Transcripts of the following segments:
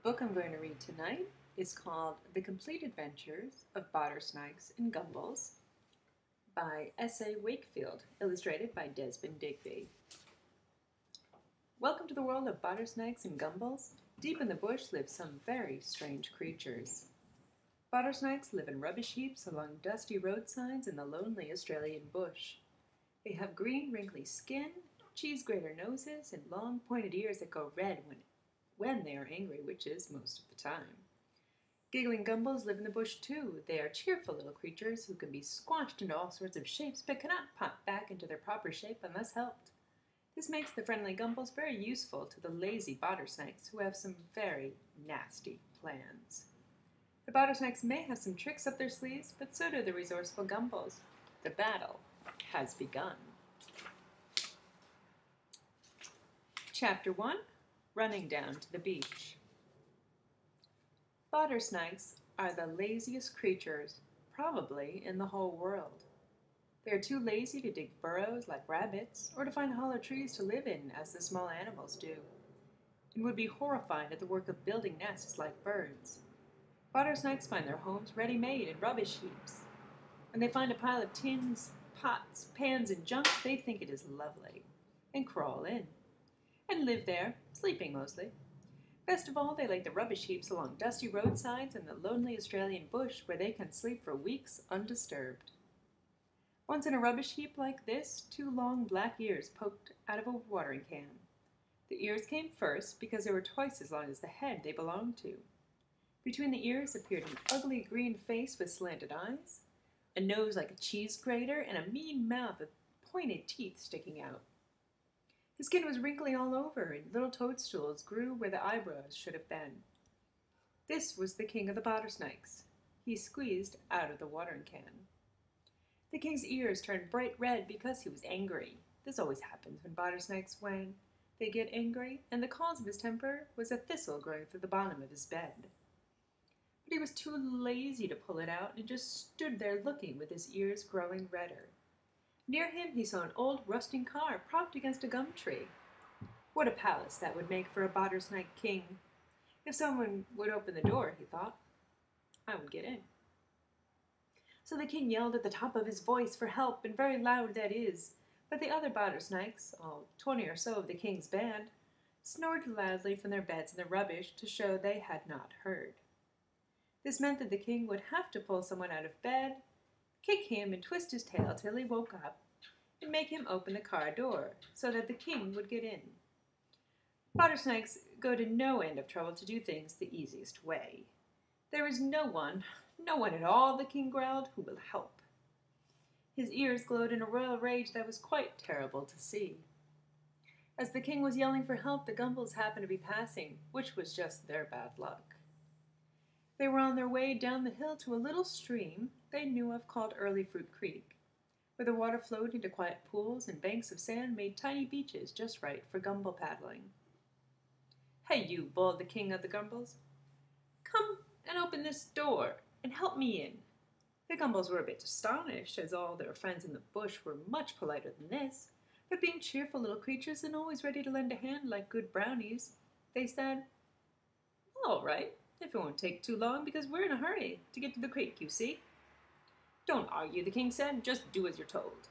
book I'm going to read tonight is called The Complete Adventures of Bottersnakes and Gumballs by S.A. Wakefield, illustrated by Desmond Digby. Welcome to the world of bottersnakes and gumballs. Deep in the bush live some very strange creatures. Bottersnakes live in rubbish heaps along dusty roadsides in the lonely Australian bush. They have green, wrinkly skin, cheese grater noses, and long, pointed ears that go red when they are angry, which is most of the time. Giggling gumballs live in the bush too. They are cheerful little creatures who can be squashed into all sorts of shapes but cannot pop back into their proper shape unless helped. This makes the friendly gumballs very useful to the lazy bottersnakes who have some very nasty plans. The bottersnakes may have some tricks up their sleeves, but so do the resourceful gumballs. The battle has begun. Chapter 1. Running down to the beach. Bottersnakes are the laziest creatures, probably, in the whole world. They are too lazy to dig burrows like rabbits, or to find hollow trees to live in as the small animals do, and would be horrified at the work of building nests like birds. Bottersnakes find their homes ready-made in rubbish heaps. When they find a pile of tins, pots, pans, and junk, they think it is lovely, and crawl in, and live there, sleeping mostly. Best of all, they like the rubbish heaps along dusty roadsides and the lonely Australian bush where they can sleep for weeks undisturbed. Once in a rubbish heap like this, two long black ears poked out of a watering can. The ears came first because they were twice as long as the head they belonged to. Between the ears appeared an ugly green face with slanted eyes, a nose like a cheese grater, and a mean mouth with pointed teeth sticking out. His skin was wrinkly all over, and little toadstools grew where the eyebrows should have been. This was the king of the bottersnakes. He squeezed out of the watering can. The king's ears turned bright red because he was angry. This always happens when they get angry, and the cause of his temper was a thistle growing through the bottom of his bed. But he was too lazy to pull it out and just stood there looking with his ears growing redder. Near him he saw an old rusting car propped against a gum tree. What a palace that would make for a bottersnake king! If someone would open the door, he thought, I would get in. So the king yelled at the top of his voice for help, and very loud that is, but the other bottersnakes, all 20 or so of the king's band, snored loudly from their beds in the rubbish to show they had not heard. This meant that the king would have to pull someone out of bed, kick him and twist his tail till he woke up, and make him open the car door, so that the king would get in. Bottersnakes go to no end of trouble to do things the easiest way. There is no one at all, the king growled, who will help. His ears glowed in a royal rage that was quite terrible to see. As the king was yelling for help, the gumballs happened to be passing, which was just their bad luck. They were on their way down the hill to a little stream they knew of called Early Fruit Creek, where the water flowed into quiet pools and banks of sand made tiny beaches just right for gumball paddling. Hey you, bawled the king of the gumballs. Come and open this door and help me in. The gumballs were a bit astonished, as all their friends in the bush were much politer than this, but being cheerful little creatures and always ready to lend a hand like good brownies, they said, all right, if it won't take too long, because we're in a hurry to get to the creek, you see. Don't argue, the king said, just do as you're told.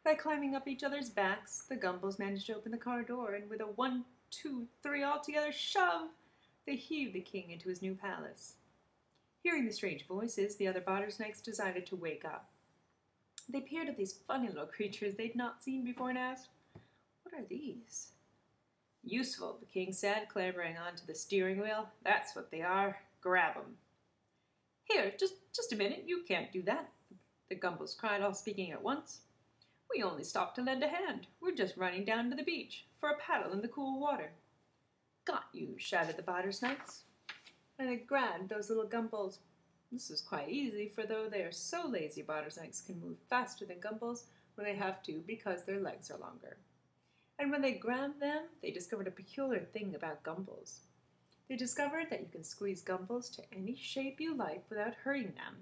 By climbing up each other's backs, the gumballs managed to open the car door, and with a 1, 2, 3 all-together shove, they heaved the king into his new palace. Hearing the strange voices, the other bottersnakes decided to wake up. They peered at these funny little creatures they'd not seen before and asked, what are these? Useful, the king said, clambering onto the steering wheel. That's what they are. Grab 'em. Here, just a minute. You can't do that, the gumballs cried, all speaking at once. We only stopped to lend a hand. We're just running down to the beach for a paddle in the cool water. Got you, shouted the bottersnakes. And they grabbed those little gumballs. This was quite easy, for though they are so lazy, bottersnakes can move faster than gumballs when they have to because their legs are longer. And when they grabbed them, they discovered a peculiar thing about gumballs. They discovered that you can squeeze gumballs to any shape you like without hurting them,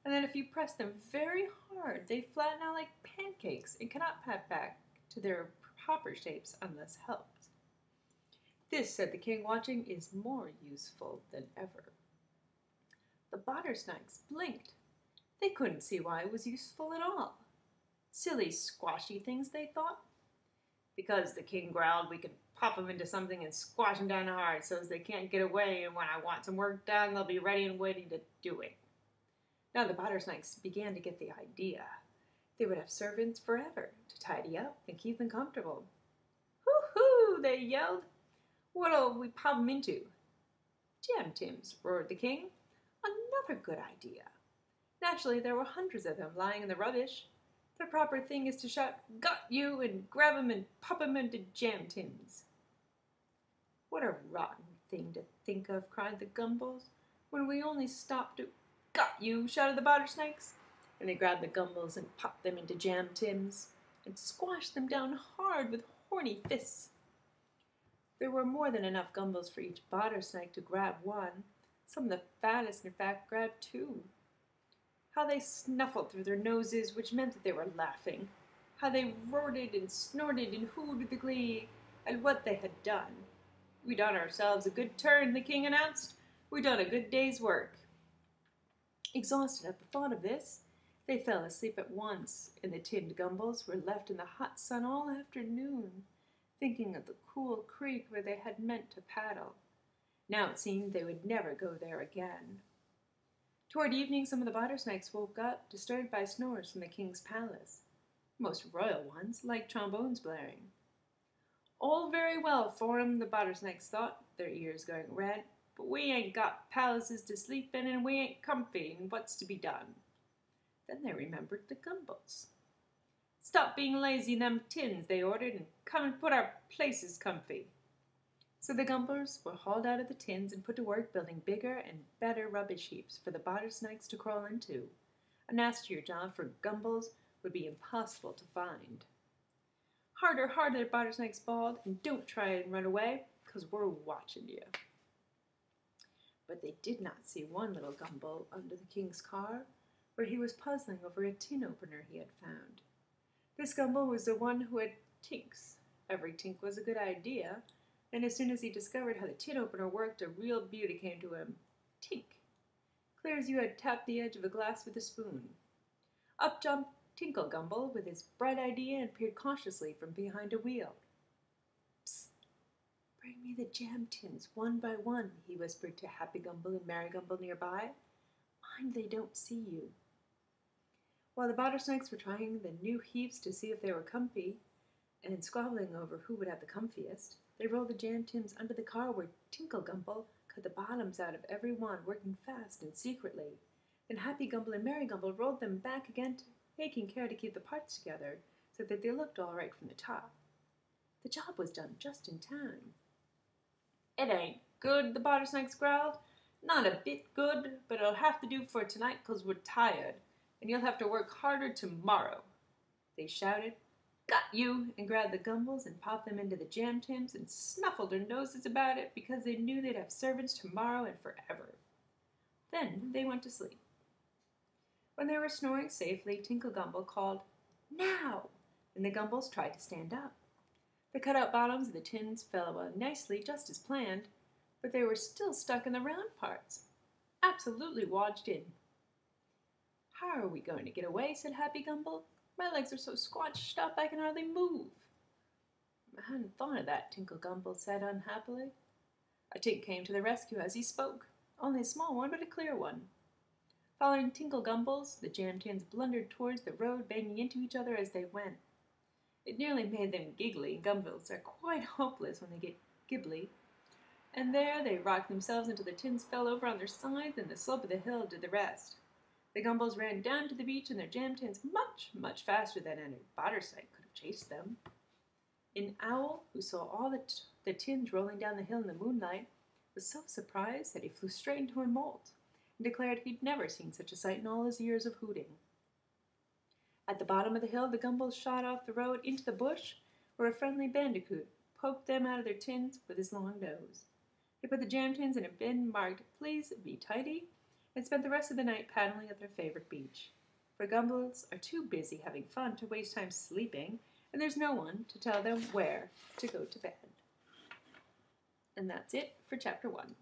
and that if you press them very hard, they flatten out like pancakes and cannot pop back to their proper shapes unless helped. This, said the king, watching, is more useful than ever. The bottersnakes blinked. They couldn't see why it was useful at all. Silly, squashy things, they thought. Because, the king growled, we can pop them into something and squash them down hard so as they can't get away, and when I want some work done, they'll be ready and waiting to do it. Now the bottersnakes began to get the idea. They would have servants forever to tidy up and keep them comfortable. Hoo-hoo, they yelled. What'll we pop them into? Jam Tims, roared the king. Another good idea. Naturally, there were hundreds of them lying in the rubbish. The proper thing is to shout, "Got you!" and grab 'em and pop 'em into Jam Tims. What a rotten thing to think of, cried the Gumballs, when we only stopped to... Got you! Shouted the bottersnakes, and they grabbed the Gumballs and popped them into Jam Tims and squashed them down hard with horny fists. There were more than enough Gumballs for each bottersnake to grab one. Some of the fattest, in fact, grabbed two. How they snuffled through their noses, which meant that they were laughing. How they roared and snorted and hooed with the glee at what they had done. We done ourselves a good turn, the king announced. We done a good day's work. Exhausted at the thought of this, they fell asleep at once, and the tinned Gumballs were left in the hot sun all afternoon, thinking of the cool creek where they had meant to paddle. Now it seemed they would never go there again. Toward evening, some of the bottersnakes woke up, disturbed by snores from the king's palace. Most royal ones, like trombones blaring. All very well for 'em, the bottersnakes thought, their ears going red, but we ain't got palaces to sleep in, and we ain't comfy, and what's to be done? Then they remembered the Gumballs. Stop being lazy in them tins, they ordered, and come and put our places comfy. So the Gumballs were hauled out of the tins and put to work building bigger and better rubbish heaps for the bottersnakes to crawl into. A nastier job for Gumballs would be impossible to find. Harder, harder, the bottersnakes bawled, and don't try and run away, 'cause we're watching you. But they did not see one little Gumball under the king's car, where he was puzzling over a tin opener he had found. This Gumball was the one who had tinks. Every tink was a good idea, and as soon as he discovered how the tin opener worked, a real beauty came to him. Tink! Clear as you had tapped the edge of a glass with a spoon. Up jumped Tinkle Gumble with his bright idea and peered cautiously from behind a wheel. Psst! Bring me the jam tins one by one, he whispered to Happy Gumble and Merry Gumble nearby. Mind they don't see you. While the bottersnakes were trying the new heaps to see if they were comfy, and squabbling over who would have the comfiest, they rolled the jam tins under the car where Tinkle Gumble cut the bottoms out of every one, working fast and secretly. Then Happy Gumble and Merry Gumble rolled them back again, taking care to keep the parts together so that they looked all right from the top. The job was done just in time. It ain't good, the bottersnakes growled. Not a bit good, but it'll have to do for tonight 'cause we're tired, and you'll have to work harder tomorrow. They shouted, "Got you!" and grabbed the Gumballs and popped them into the jam tins and snuffled their noses about it because they knew they'd have servants tomorrow and forever. Then they went to sleep. When they were snoring safely, Tinkle Gumble called, "Now!" and the Gumballs tried to stand up. The cut-out bottoms of the tins fell away nicely, just as planned, but they were still stuck in the round parts, absolutely lodged in. "How are we going to get away?" said Happy Gumble. "My legs are so squashed up I can hardly move." "I hadn't thought of that," Tinkle Gumble said unhappily. A tink came to the rescue as he spoke, only a small one, but a clear one. Following Tinkle Gumballs, the jam tins blundered towards the road, banging into each other as they went. It nearly made them giggly, and Gumballs are quite hopeless when they get gibbly. And there they rocked themselves until the tins fell over on their sides, and the slope of the hill did the rest. The Gumballs ran down to the beach in their jam tins much, much faster than any bottersnake could have chased them. An owl, who saw all the tins rolling down the hill in the moonlight, was so surprised that he flew straight into a molt, and declared he'd never seen such a sight in all his years of hooting. At the bottom of the hill, the Gumballs shot off the road into the bush, where a friendly bandicoot poked them out of their tins with his long nose. They put the jam tins in a bin marked, "Please be tidy," and spent the rest of the night paddling at their favorite beach. For Gumballs are too busy having fun to waste time sleeping, and there's no one to tell them where to go to bed. And that's it for Chapter 1.